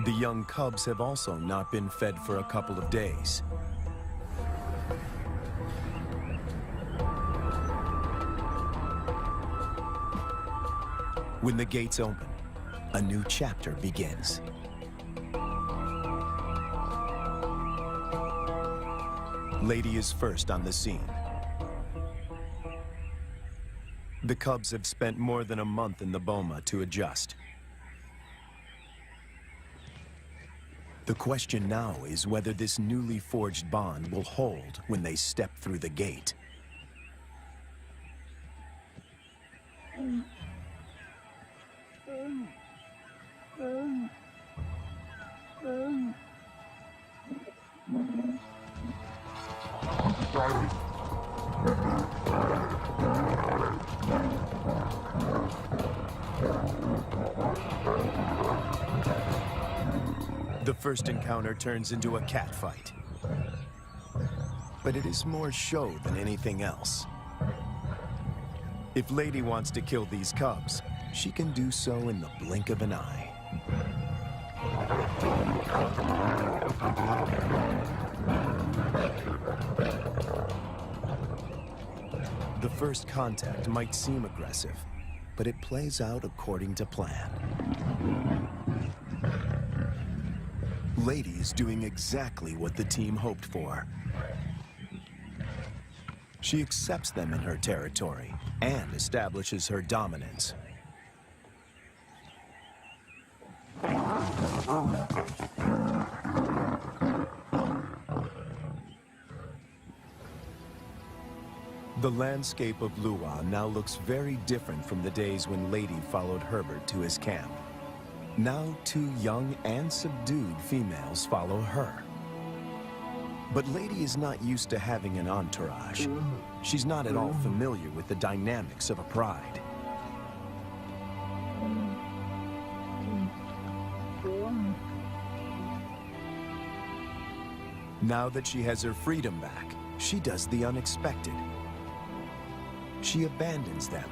The young cubs have also not been fed for a couple of days. When the gates open, a new chapter begins. Lady is first on the scene. The cubs have spent more than a month in the boma to adjust. The question now is whether this newly forged bond will hold when they step through the gate. The first encounter turns into a catfight. But it is more show than anything else. If Lady wants to kill these cubs, she can do so in the blink of an eye. The first contact might seem aggressive, but it plays out according to plan. Lady is doing exactly what the team hoped for. She accepts them in her territory and establishes her dominance. The landscape of Lua now looks very different from the days when Lady followed Herbert to his camp. Now 2 young and subdued females follow her. But Lady is not used to having an entourage. She's not at all familiar with the dynamics of a pride. Now that she has her freedom back, she does the unexpected. She abandons them.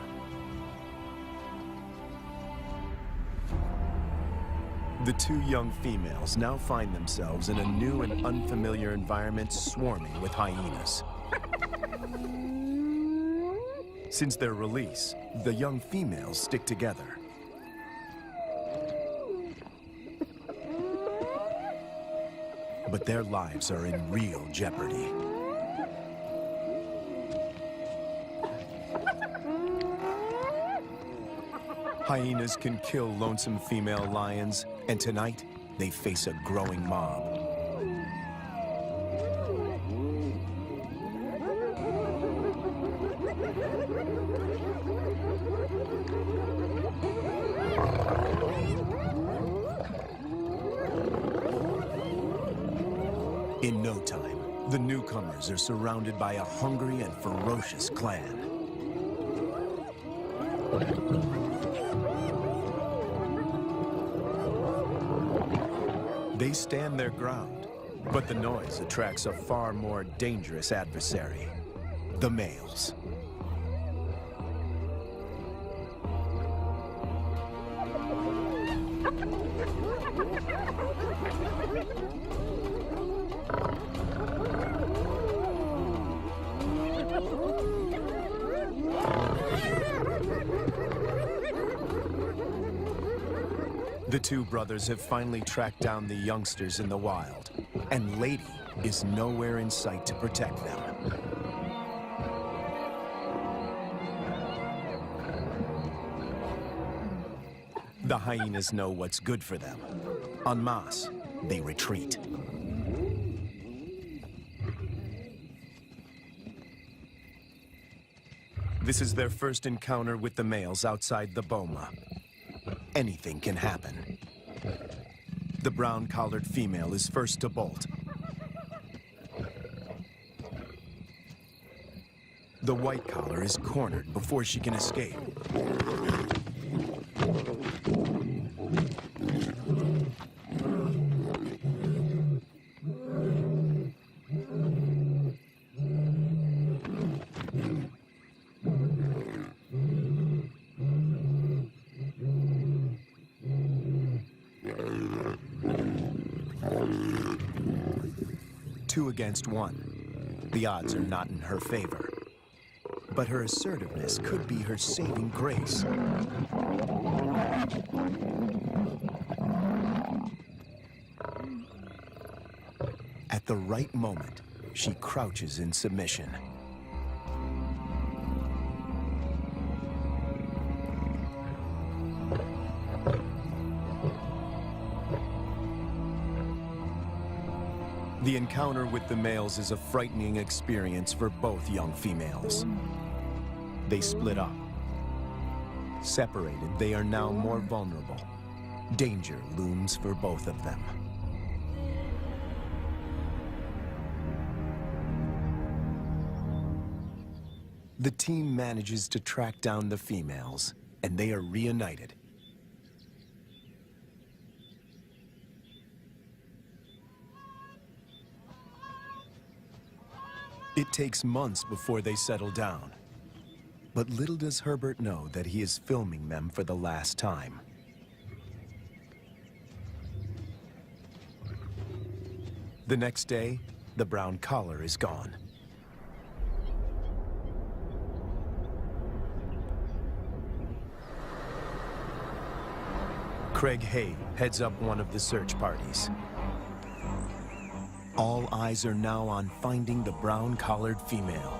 The 2 young females now find themselves in a new and unfamiliar environment swarming with hyenas. Since their release, the young females stick together. But their lives are in real jeopardy. Hyenas can kill lonesome female lions, and tonight, they face a growing mob. In no time, the newcomers are surrounded by a hungry and ferocious clan. They stand their ground, but the noise attracts a far more dangerous adversary, the males. The 2 brothers have finally tracked down the youngsters in the wild, and Lady is nowhere in sight to protect them. The hyenas know what's good for them. En masse, they retreat. This is their first encounter with the males outside the boma. Anything can happen. The brown-collared female is first to bolt. The white collar is cornered before she can escape. 2 against 1. The odds are not in her favor. But her assertiveness could be her saving grace. At the right moment, she crouches in submission. The encounter with the males is a frightening experience for both young females. They split up. Separated, they are now more vulnerable. Danger looms for both of them. The team manages to track down the females, and they are reunited. It takes months before they settle down. But little does Herbert know that he is filming them for the last time. The next day, the brown collar is gone. Craig Hay heads up one of the search parties. All eyes are now on finding the brown-collared female.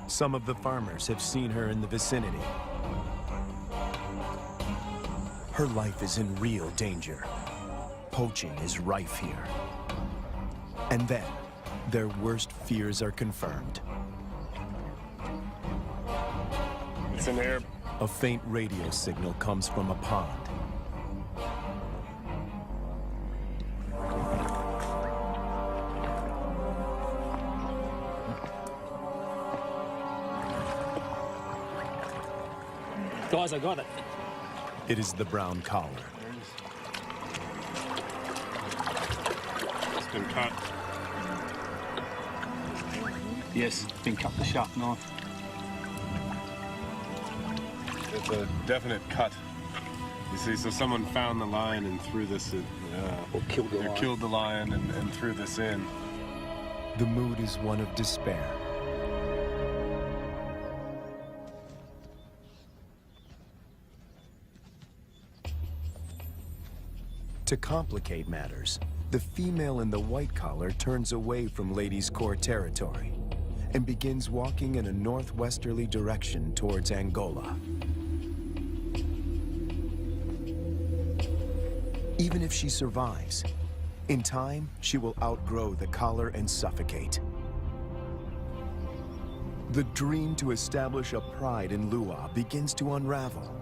Some of the farmers have seen her in the vicinity. Her life is in real danger. Poaching is rife here. And then, their worst fears are confirmed. It's an air. A faint radio signal comes from a pond. Guys, I got it. It is the brown collar. It's been cut. Yes, been cut with a sharp knife. It's a definite cut. You see, so someone found the lion and threw this in. Or killed the lion. Killed the lion and threw this in. The mood is one of despair. To complicate matters, the female in the white collar turns away from Ladies' Corps territory and begins walking in a northwesterly direction towards Angola. Even if she survives, in time, she will outgrow the collar and suffocate. The dream to establish a pride in Lua begins to unravel.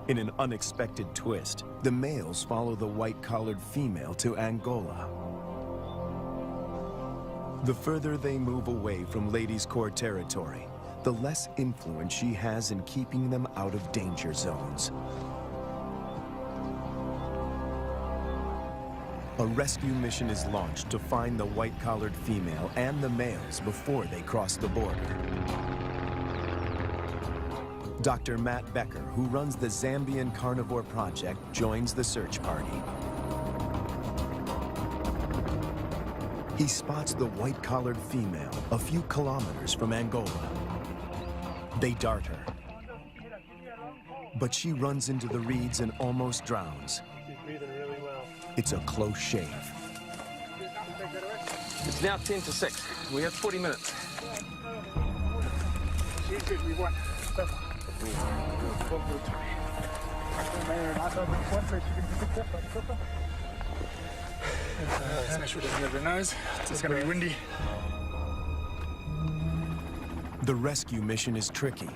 In an unexpected twist, the males follow the white-collared female to Angola. The further they move away from Ladies' Corps territory, the less influence she has in keeping them out of danger zones. A rescue mission is launched to find the white-collared female and the males before they cross the border. Dr. Matt Becker, who runs the Zambian Carnivore Project, joins the search party. He spots the white-collared female a few kilometers from Angola. They dart her. But she runs into the reeds and almost drowns. She's breathing really well. It's a close shave. It's now 10 to 6. We have 40 minutes. Make sure it doesn't have your nose. It's going to be windy. The rescue mission is tricky.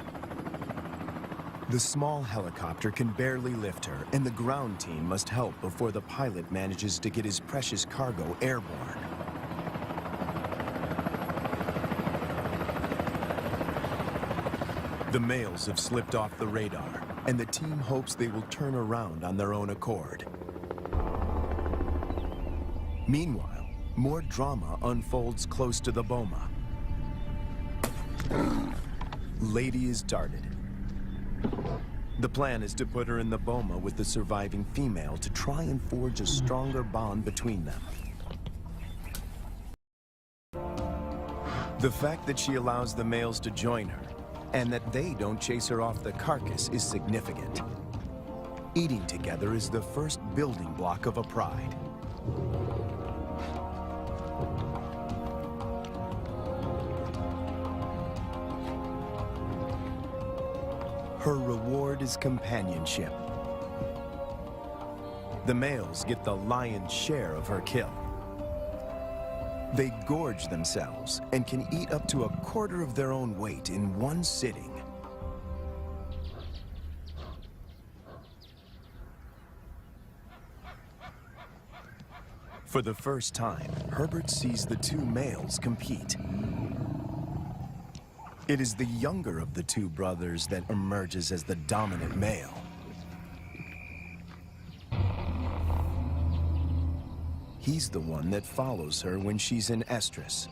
The small helicopter can barely lift her, and the ground team must help before the pilot manages to get his precious cargo airborne. The males have slipped off the radar, and the team hopes they will turn around on their own accord. Meanwhile, more drama unfolds close to the boma. Lady is darted. The plan is to put her in the boma with the surviving female to try and forge a stronger bond between them. The fact that she allows the males to join her, and that they don't chase her off the carcass, is significant. Eating together is the first building block of a pride. Her reward is companionship. The males get the lion's share of her kill. They gorge themselves and can eat up to a quarter of their own weight in one sitting. For the first time, Herbert sees the two males compete. It is the younger of the two brothers that emerges as the dominant male. He's the one that follows her when she's in estrus.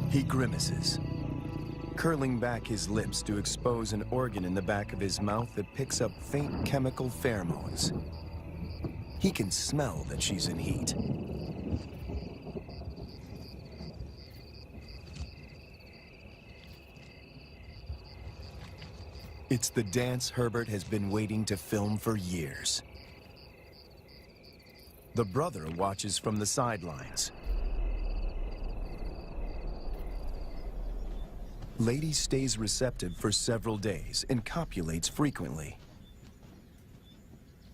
He grimaces, curling back his lips to expose an organ in the back of his mouth that picks up faint chemical pheromones. He can smell that she's in heat. It's the dance Herbert has been waiting to film for years. The brother watches from the sidelines. Lady stays receptive for several days and copulates frequently.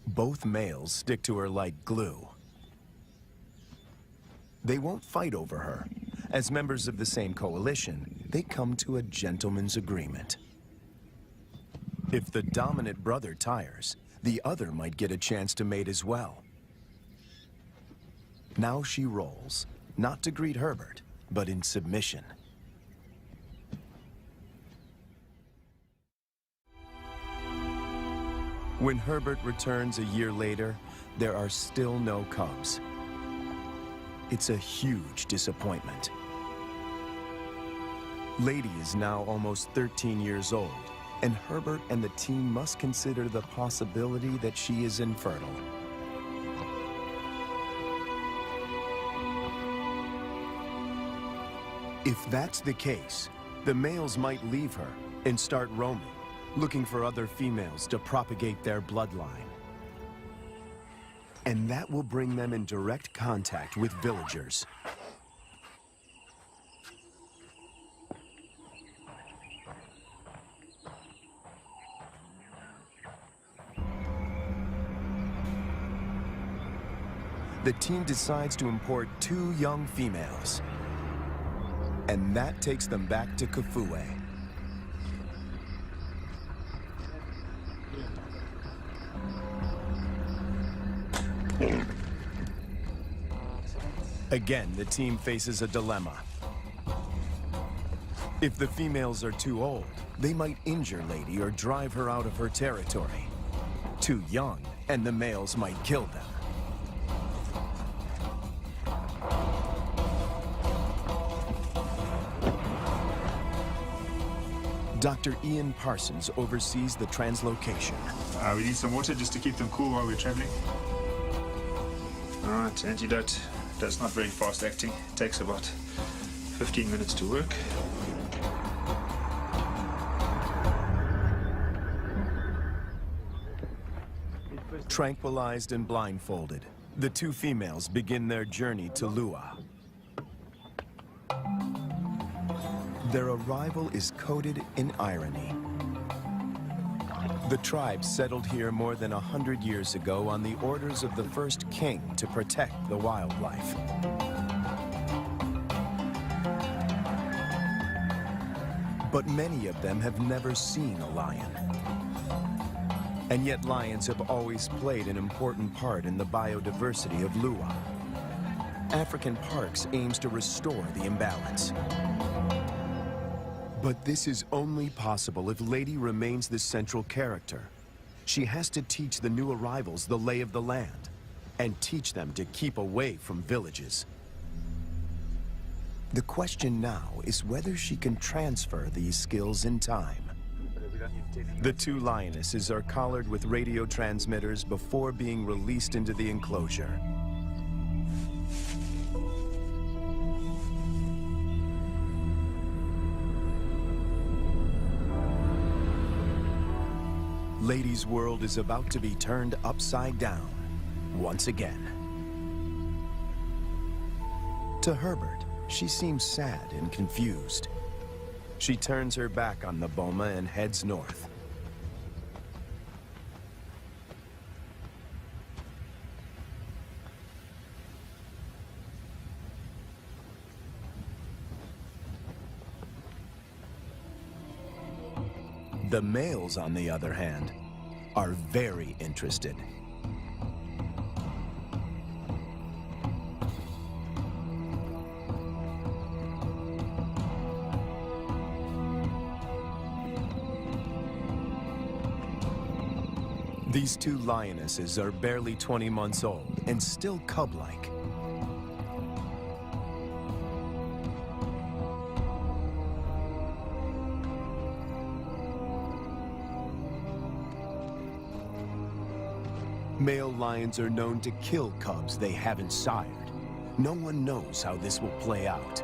Both males stick to her like glue. They won't fight over her. As members of the same coalition, they come to a gentleman's agreement. If the dominant brother tires, the other might get a chance to mate as well. Now she rolls, not to greet Herbert, but in submission. When Herbert returns a year later, there are still no cubs. It's a huge disappointment. Lady is now almost 13 years old, and Herbert and the team must consider the possibility that she is infertile. If that's the case, the males might leave her and start roaming, looking for other females to propagate their bloodline. And that will bring them in direct contact with villagers. The team decides to import 2 young females. And that takes them back to Kafue. Again, the team faces a dilemma. If the females are too old, they might injure Lady or drive her out of her territory. Too young, and the males might kill them. Dr. Ian Parsons oversees the translocation. We need some water just to keep them cool while we're traveling. All right, antidote. That's not very fast acting. It takes about 15 minutes to work. Tranquilized and blindfolded, the 2 females begin their journey to Lua. Their arrival is coded in irony. The tribe settled here more than 100 years ago on the orders of the first king to protect the wildlife. But many of them have never seen a lion. And yet lions have always played an important part in the biodiversity of Lua. African Parks aims to restore the imbalance. But this is only possible if Lady remains the central character. She has to teach the new arrivals the lay of the land, and teach them to keep away from villages. The question now is whether she can transfer these skills in time. The two lionesses are collared with radio transmitters before being released into the enclosure. Lady's world is about to be turned upside down, once again. To Herbert, she seems sad and confused. She turns her back on the boma and heads north. The males, on the other hand, are very interested. These two lionesses are barely 20 months old and still cub-like. Male lions are known to kill cubs they haven't sired. No one knows how this will play out.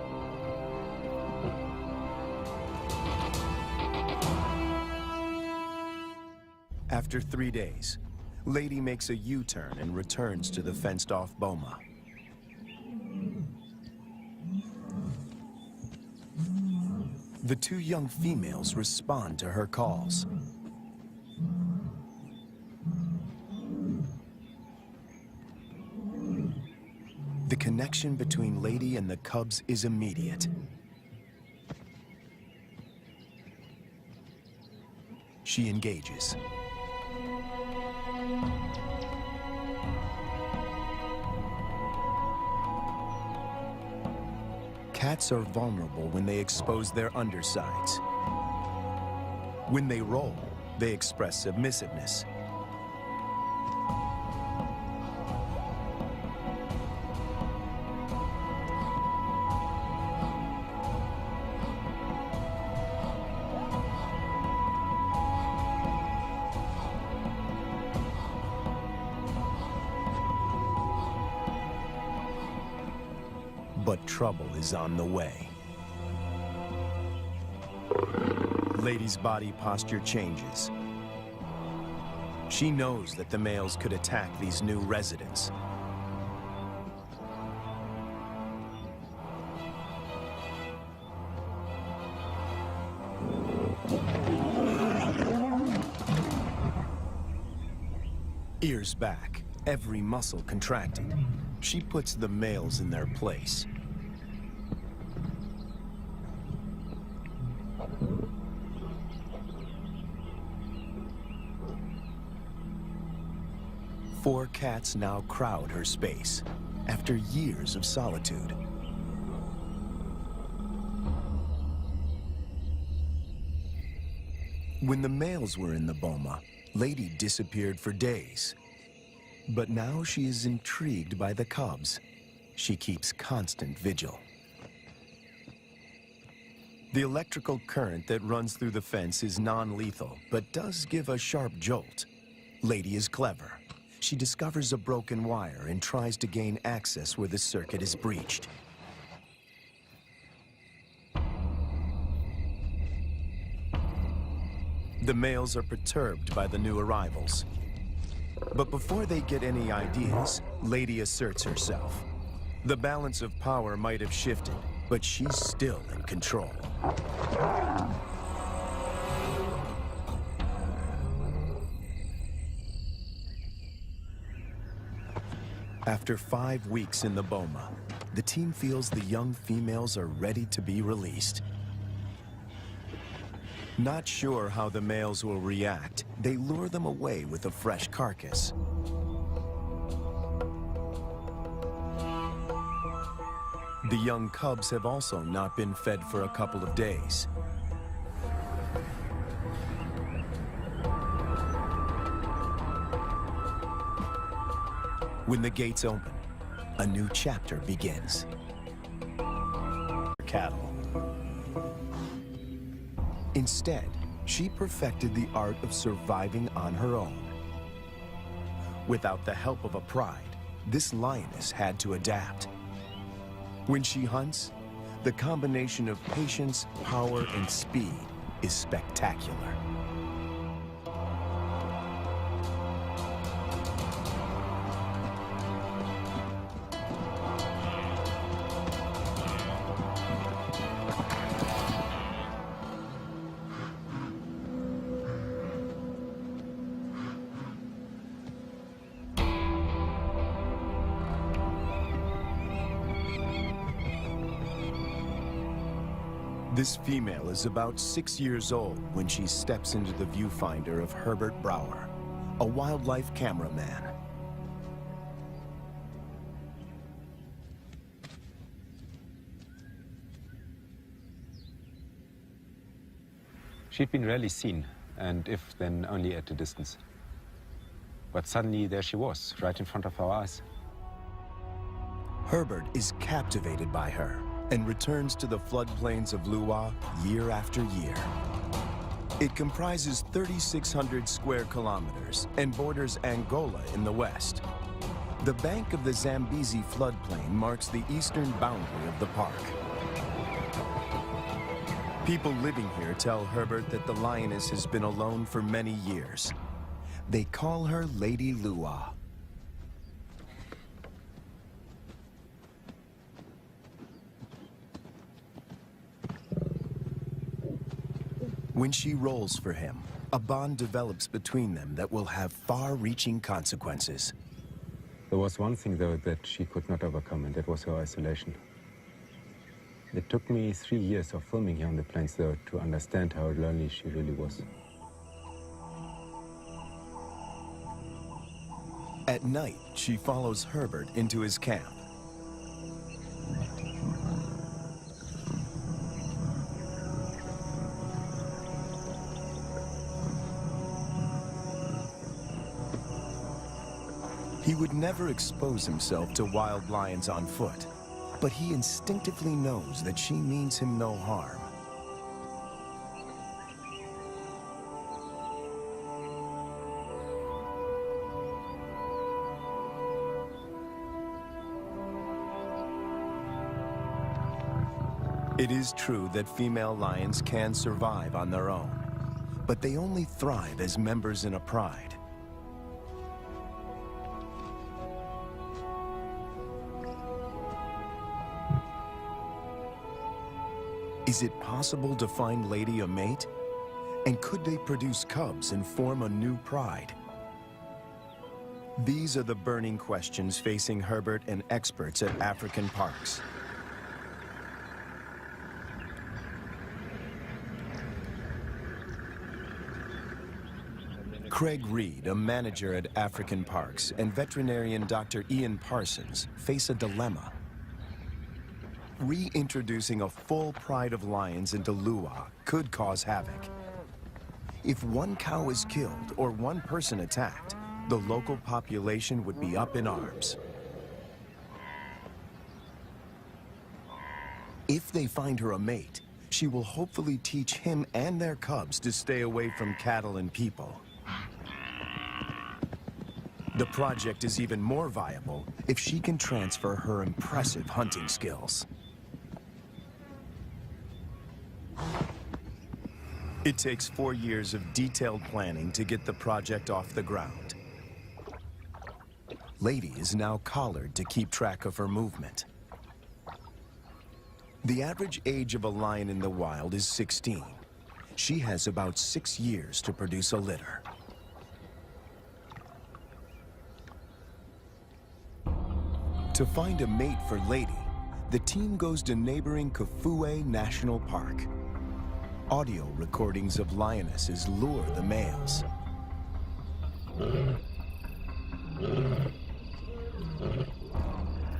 After 3 days, Lady makes a U-turn and returns to the fenced-off boma. The two young females respond to her calls. The connection between Lady and the cubs is immediate. She engages. Cats are vulnerable when they expose their undersides. When they roll, they express submissiveness. But trouble is on the way. Lady's body posture changes. She knows that the males could attack these new residents. Ears back, every muscle contracted. She puts the males in their place. Four cats now crowd her space, after years of solitude. When the males were in the boma, Lady disappeared for days. But now she is intrigued by the cubs. She keeps constant vigil. The electrical current that runs through the fence is non-lethal, but does give a sharp jolt. Lady is clever. She discovers a broken wire and tries to gain access where the circuit is breached. The males are perturbed by the new arrivals. But before they get any ideas, Lady asserts herself. The balance of power might have shifted, but she's still in control. After 5 weeks in the boma, the team feels the young females are ready to be released. Not sure how the males will react, they lure them away with a fresh carcass. The young cubs have also not been fed for a couple of days. When the gates open, a new chapter begins. Cattle. Instead, she perfected the art of surviving on her own. Without the help of a pride, this lioness had to adapt. When she hunts, the combination of patience, power, and speed is spectacular. This female is about 6 years old when she steps into the viewfinder of Herbert Brouwer, a wildlife cameraman. She'd been rarely seen, and if then only at a distance. But suddenly there she was, right in front of our eyes. Herbert is captivated by her and returns to the floodplains of Luwa year after year. It comprises 3,600 square kilometers and borders Angola in the west. The bank of the Zambezi floodplain marks the eastern boundary of the park. People living here tell Herbert that the lioness has been alone for many years. They call her Lady Luwa. When she rolls for him, a bond develops between them that will have far-reaching consequences. There was one thing, though, that she could not overcome, and that was her isolation. It took me 3 years of filming here on the plains, though, to understand how lonely she really was. At night, she follows Herbert into his camp. He would never expose himself to wild lions on foot, but he instinctively knows that she means him no harm. It is true that female lions can survive on their own, but they only thrive as members in a pride. Is it possible to find Lady a mate? And could they produce cubs and form a new pride? These are the burning questions facing Herbert and experts at African parks. Craig Reed, a manager at African Parks, and veterinarian Dr. Ian Parsons face a dilemma. Reintroducing a full pride of lions into Luwa could cause havoc. If one cow is killed or one person attacked, the local population would be up in arms. If they find her a mate, she will hopefully teach him and their cubs to stay away from cattle and people. The project is even more viable if she can transfer her impressive hunting skills. It takes 4 years of detailed planning to get the project off the ground. Lady is now collared to keep track of her movement. The average age of a lion in the wild is 16. She has about 6 years to produce a litter. To find a mate for Lady, the team goes to neighboring Kafue National Park. Audio recordings of lionesses lure the males.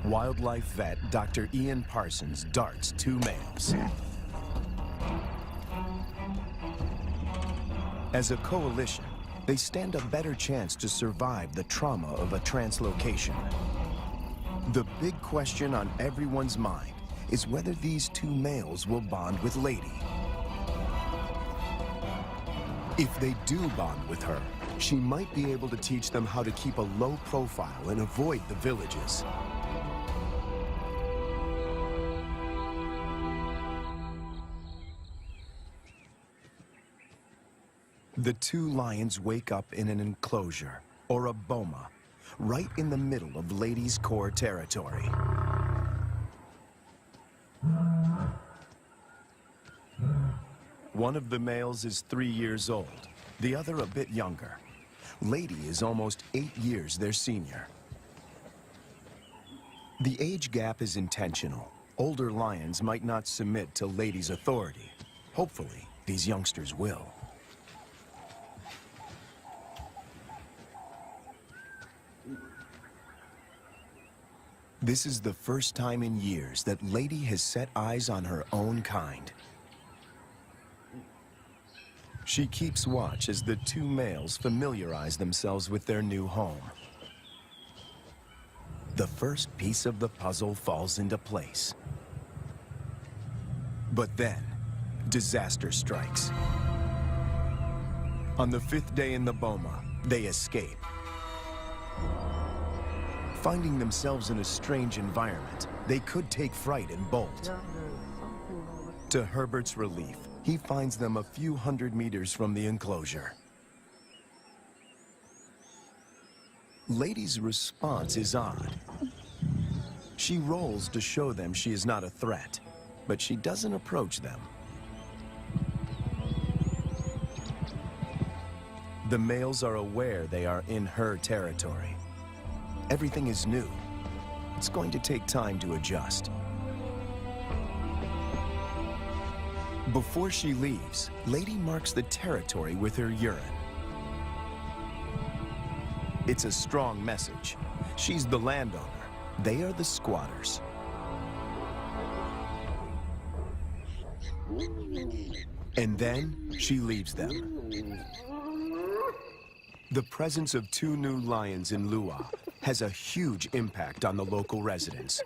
Wildlife vet Dr. Ian Parsons darts 2 males. As a coalition, they stand a better chance to survive the trauma of a translocation. The big question on everyone's mind is whether these two males will bond with Lady. If they do bond with her, she might be able to teach them how to keep a low profile and avoid the villages. The two lions wake up in an enclosure, or a boma, right in the middle of Lady's core territory. One of the males is 3 years old, the other a bit younger. Lady is almost 8 years their senior. The age gap is intentional. Older lions might not submit to Lady's authority. Hopefully, these youngsters will. This is the first time in years that Lady has set eyes on her own kind. She keeps watch as the two males familiarize themselves with their new home. The first piece of the puzzle falls into place. But then, disaster strikes. On the 5th day in the boma, they escape. Finding themselves in a strange environment, they could take fright and bolt. To Herbert's relief, he finds them a few hundred meters from the enclosure. Lady's response is odd. She rolls to show them she is not a threat, but she doesn't approach them. The males are aware they are in her territory. Everything is new. It's going to take time to adjust. Before she leaves, Lady marks the territory with her urine. It's a strong message. She's the landowner. They are the squatters. And then she leaves them. The presence of two new lions in Lua has a huge impact on the local residents.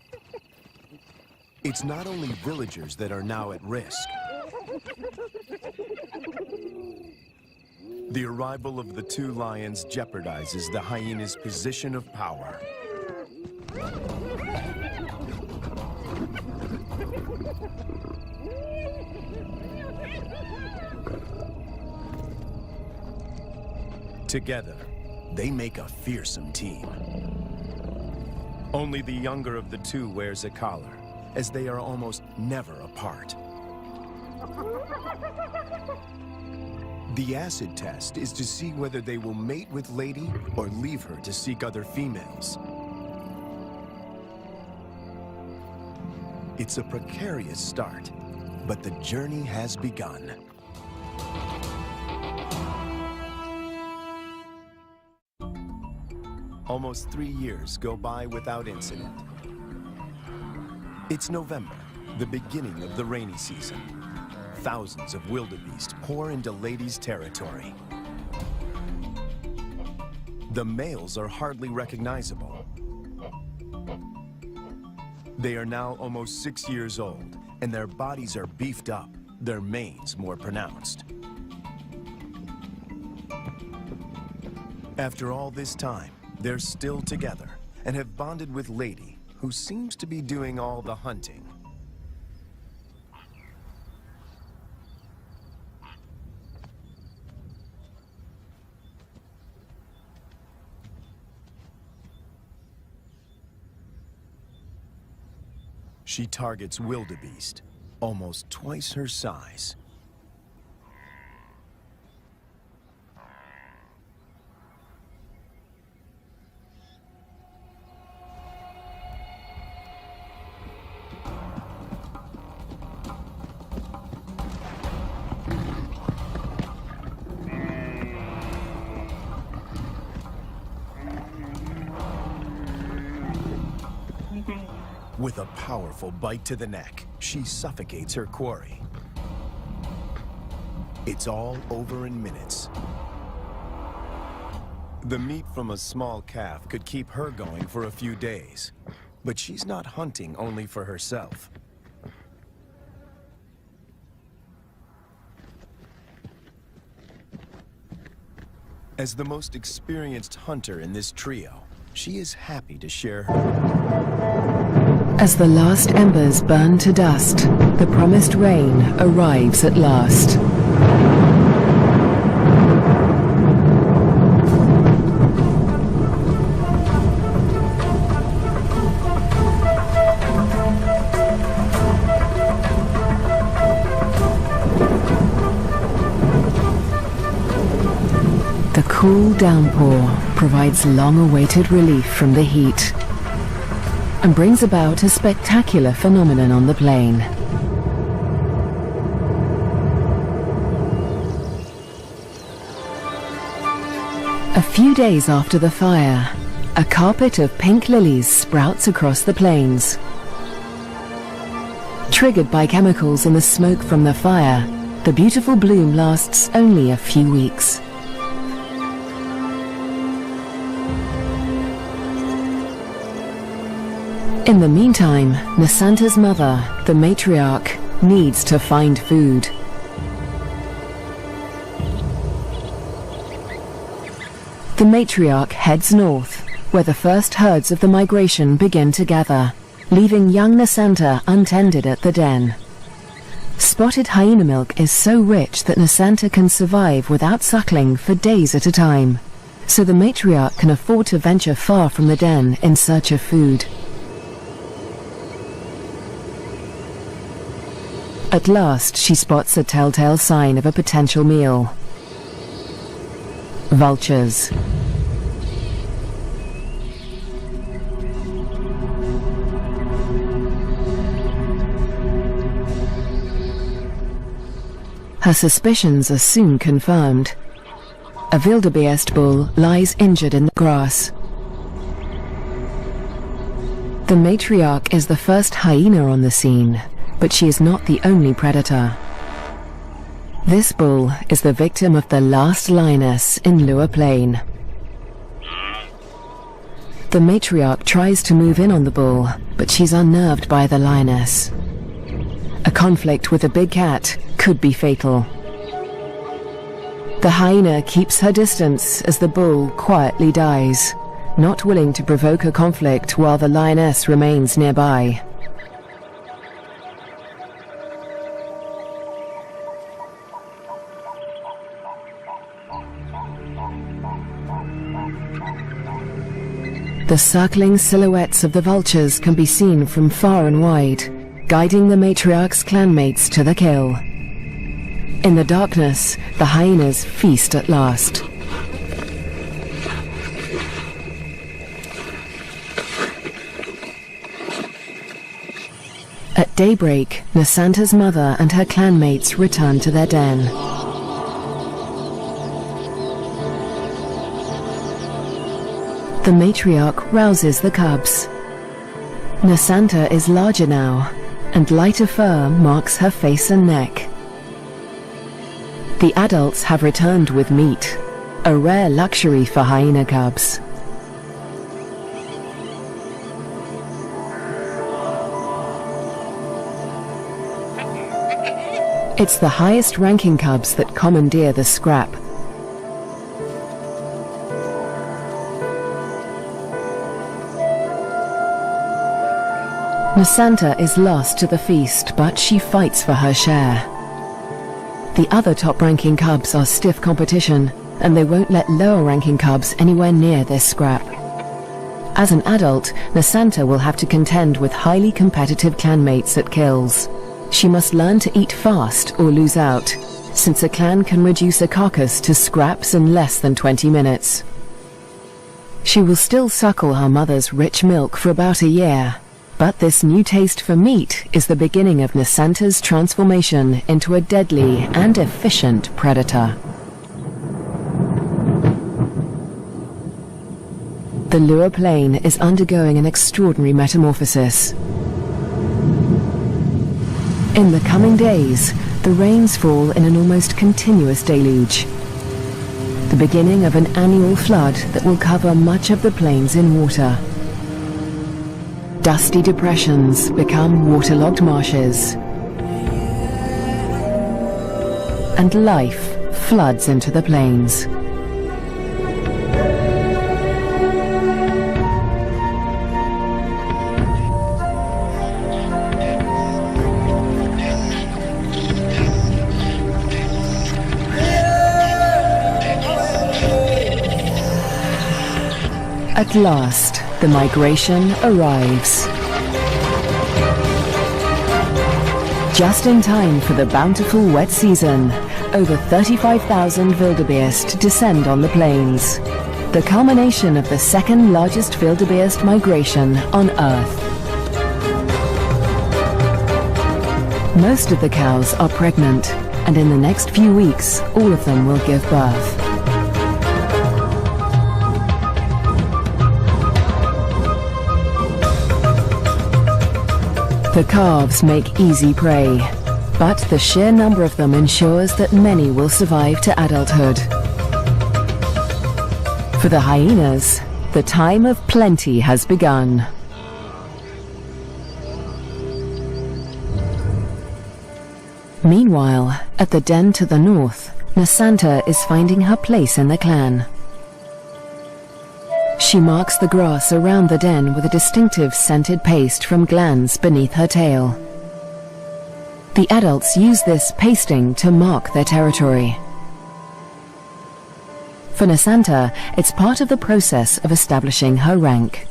It's not only villagers that are now at risk. The arrival of the two lions jeopardizes the hyena's position of power. Together, they make a fearsome team. Only the younger of the two wears a collar, as they are almost never apart. The acid test is to see whether they will mate with Lady or leave her to seek other females. It's a precarious start, but the journey has begun. Almost 3 years go by without incident. It's November, the beginning of the rainy season. Thousands of wildebeest pour into Lady's territory. The males are hardly recognizable. They are now almost 6 years old, and their bodies are beefed up, their manes more pronounced. After all this time, they're still together and have bonded with Lady, who seems to be doing all the hunting. She targets wildebeest, almost twice her size. With a powerful bite to the neck, she suffocates her quarry. It's all over in minutes. The meat from a small calf could keep her going for a few days. But she's not hunting only for herself. As the most experienced hunter in this trio, she is happy to share her. As the last embers burn to dust, the promised rain arrives at last. The cool downpour provides long-awaited relief from the heat and brings about a spectacular phenomenon on the plain. A few days after the fire, a carpet of pink lilies sprouts across the plains. Triggered by chemicals in the smoke from the fire, the beautiful bloom lasts only a few weeks. In the meantime, Nasanta's mother, the matriarch, needs to find food. The matriarch heads north, where the first herds of the migration begin to gather, leaving young Nasanta untended at the den. Spotted hyena milk is so rich that Nasanta can survive without suckling for days at a time, so the matriarch can afford to venture far from the den in search of food. At last, she spots a telltale sign of a potential meal. Vultures. Her suspicions are soon confirmed. A wildebeest bull lies injured in the grass. The matriarch is the first hyena on the scene, but she is not the only predator. This bull is the victim of the last lioness in Lua Plain. The matriarch tries to move in on the bull, but she's unnerved by the lioness. A conflict with a big cat could be fatal. The hyena keeps her distance as the bull quietly dies, not willing to provoke a conflict while the lioness remains nearby. The circling silhouettes of the vultures can be seen from far and wide, guiding the matriarch's clanmates to the kill. In the darkness, the hyenas feast at last. At daybreak, Nasanta's mother and her clanmates return to their den. The matriarch rouses the cubs. Nasanta is larger now, and lighter fur marks her face and neck. The adults have returned with meat, a rare luxury for hyena cubs. It's the highest-ranking cubs that commandeer the scrap. Nasanta is lost to the feast, but she fights for her share. The other top-ranking cubs are stiff competition, and they won't let lower-ranking cubs anywhere near this scrap. As an adult, Nasanta will have to contend with highly competitive clanmates at kills. She must learn to eat fast or lose out, since a clan can reduce a carcass to scraps in less than 20 minutes. She will still suckle her mother's rich milk for about a year, but this new taste for meat is the beginning of Nasanta's transformation into a deadly and efficient predator. The Lua Plain is undergoing an extraordinary metamorphosis. In the coming days, the rains fall in an almost continuous deluge. the beginning of an annual flood that will cover much of the plains in water. Dusty depressions become waterlogged marshes, and life floods into the plains. At last, the migration arrives. Just in time for the bountiful wet season, over 35,000 wildebeest descend on the plains, the culmination of the second largest wildebeest migration on Earth. Most of the cows are pregnant, and in the next few weeks, all of them will give birth. The calves make easy prey, but the sheer number of them ensures that many will survive to adulthood. For the hyenas, the time of plenty has begun. Meanwhile, at the den to the north, Nasanta is finding her place in the clan. She marks the grass around the den with a distinctive scented paste from glands beneath her tail. The adults use this pasting to mark their territory. For Nasanta, it's part of the process of establishing her rank.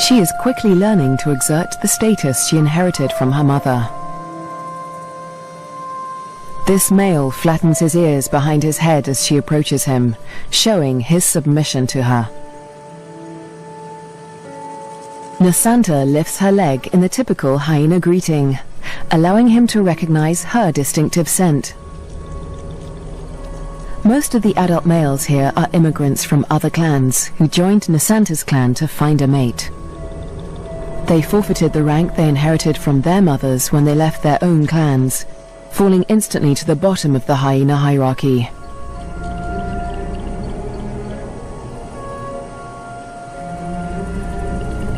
She is quickly learning to exert the status she inherited from her mother. This male flattens his ears behind his head as she approaches him, showing his submission to her. Nasanta lifts her leg in the typical hyena greeting, allowing him to recognize her distinctive scent. Most of the adult males here are immigrants from other clans who joined Nasanta's clan to find a mate. They forfeited the rank they inherited from their mothers when they left their own clans, falling instantly to the bottom of the hyena hierarchy.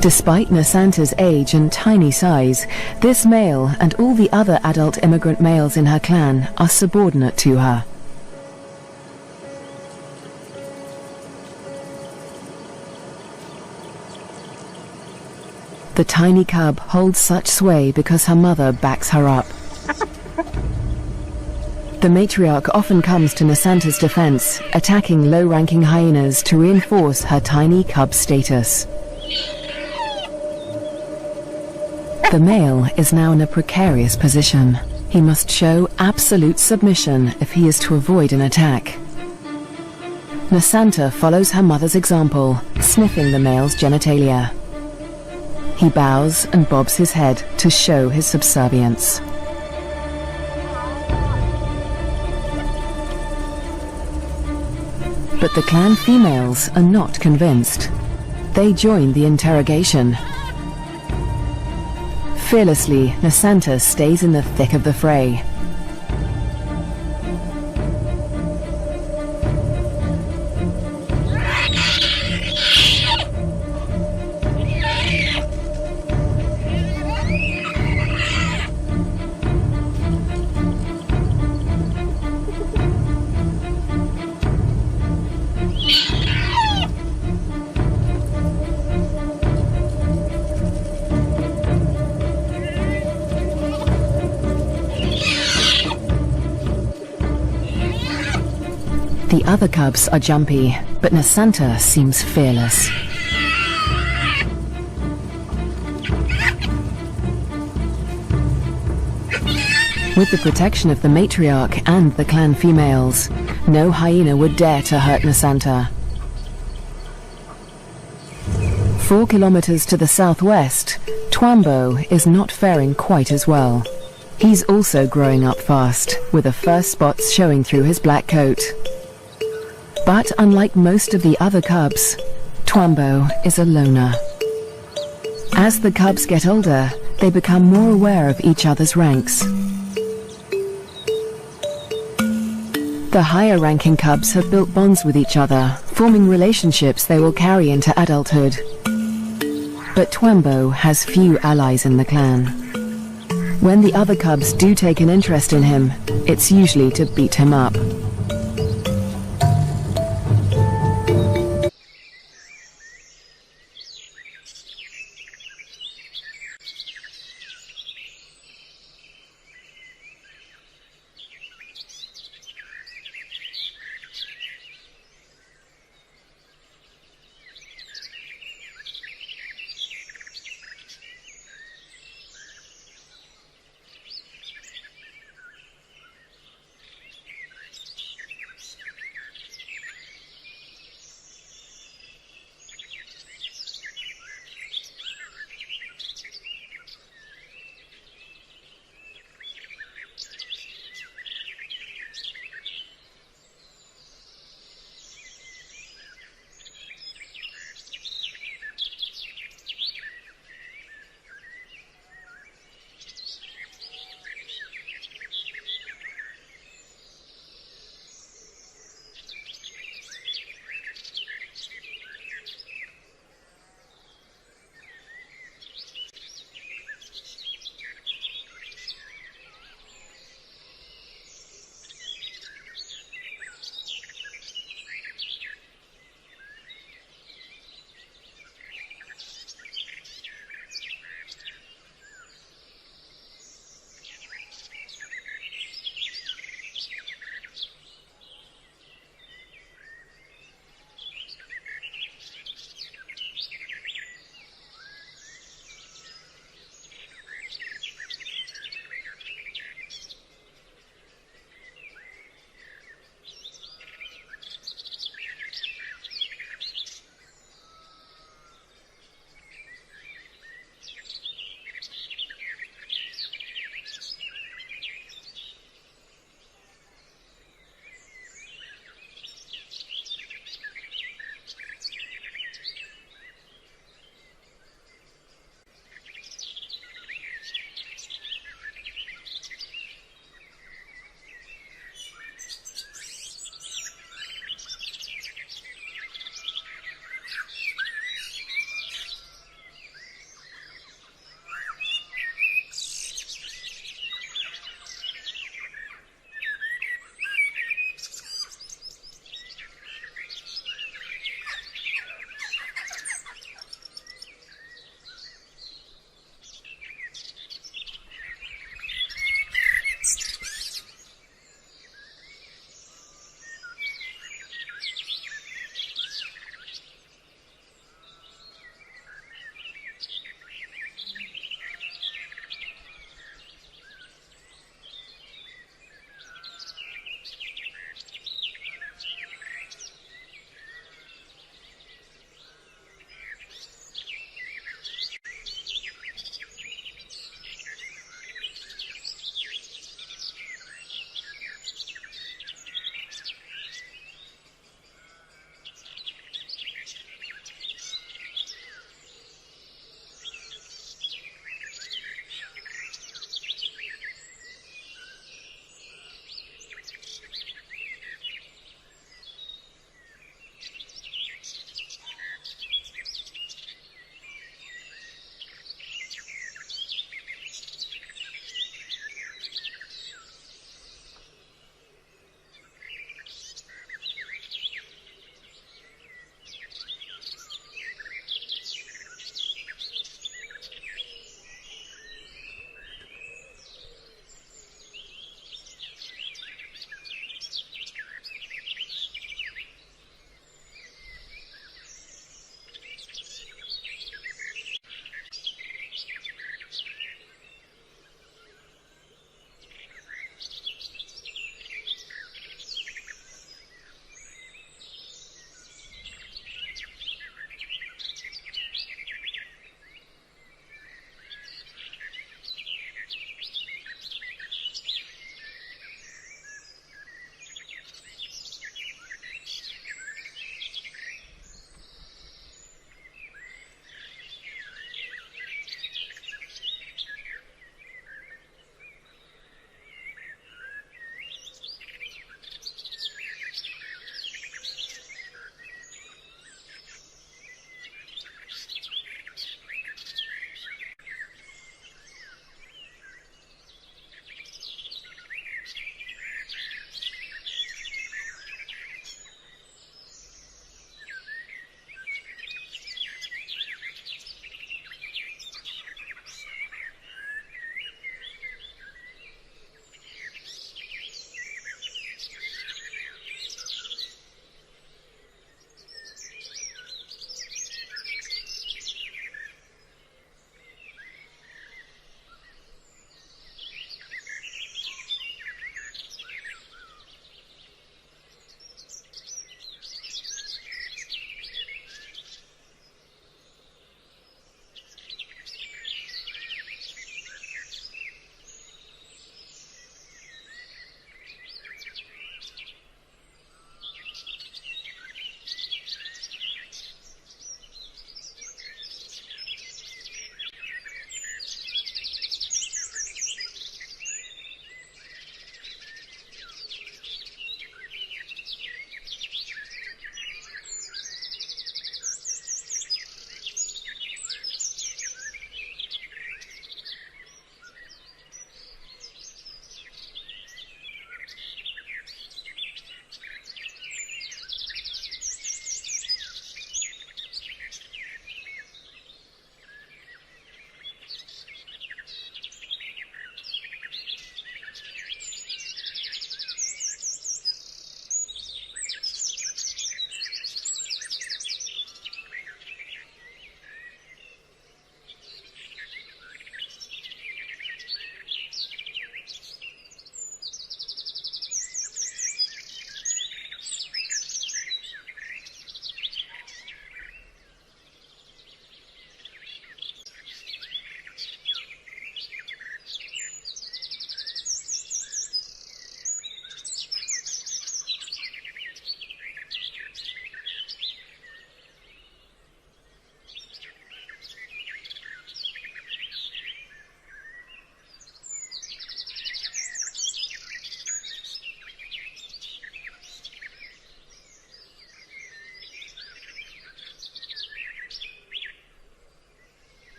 Despite Nasanta's age and tiny size, this male and all the other adult immigrant males in her clan are subordinate to her. The tiny cub holds such sway because her mother backs her up. The matriarch often comes to Nasanta's defense, attacking low-ranking hyenas to reinforce her tiny cub status. The male is now in a precarious position. He must show absolute submission if he is to avoid an attack. Nasanta follows her mother's example, sniffing the male's genitalia. He bows and bobs his head to show his subservience. But the clan females are not convinced. They join the interrogation. Fearlessly, Nasanta stays in the thick of the fray. The other cubs are jumpy, but Nasanta seems fearless. With the protection of the matriarch and the clan females, no hyena would dare to hurt Nasanta. 4 kilometers to the southwest, Twambo is not faring quite as well. He's also growing up fast, with the first spots showing through his black coat. But unlike most of the other cubs, Twambo is a loner. As the cubs get older, they become more aware of each other's ranks. The higher-ranking cubs have built bonds with each other, forming relationships they will carry into adulthood. But Twembo has few allies in the clan. When the other cubs do take an interest in him, it's usually to beat him up.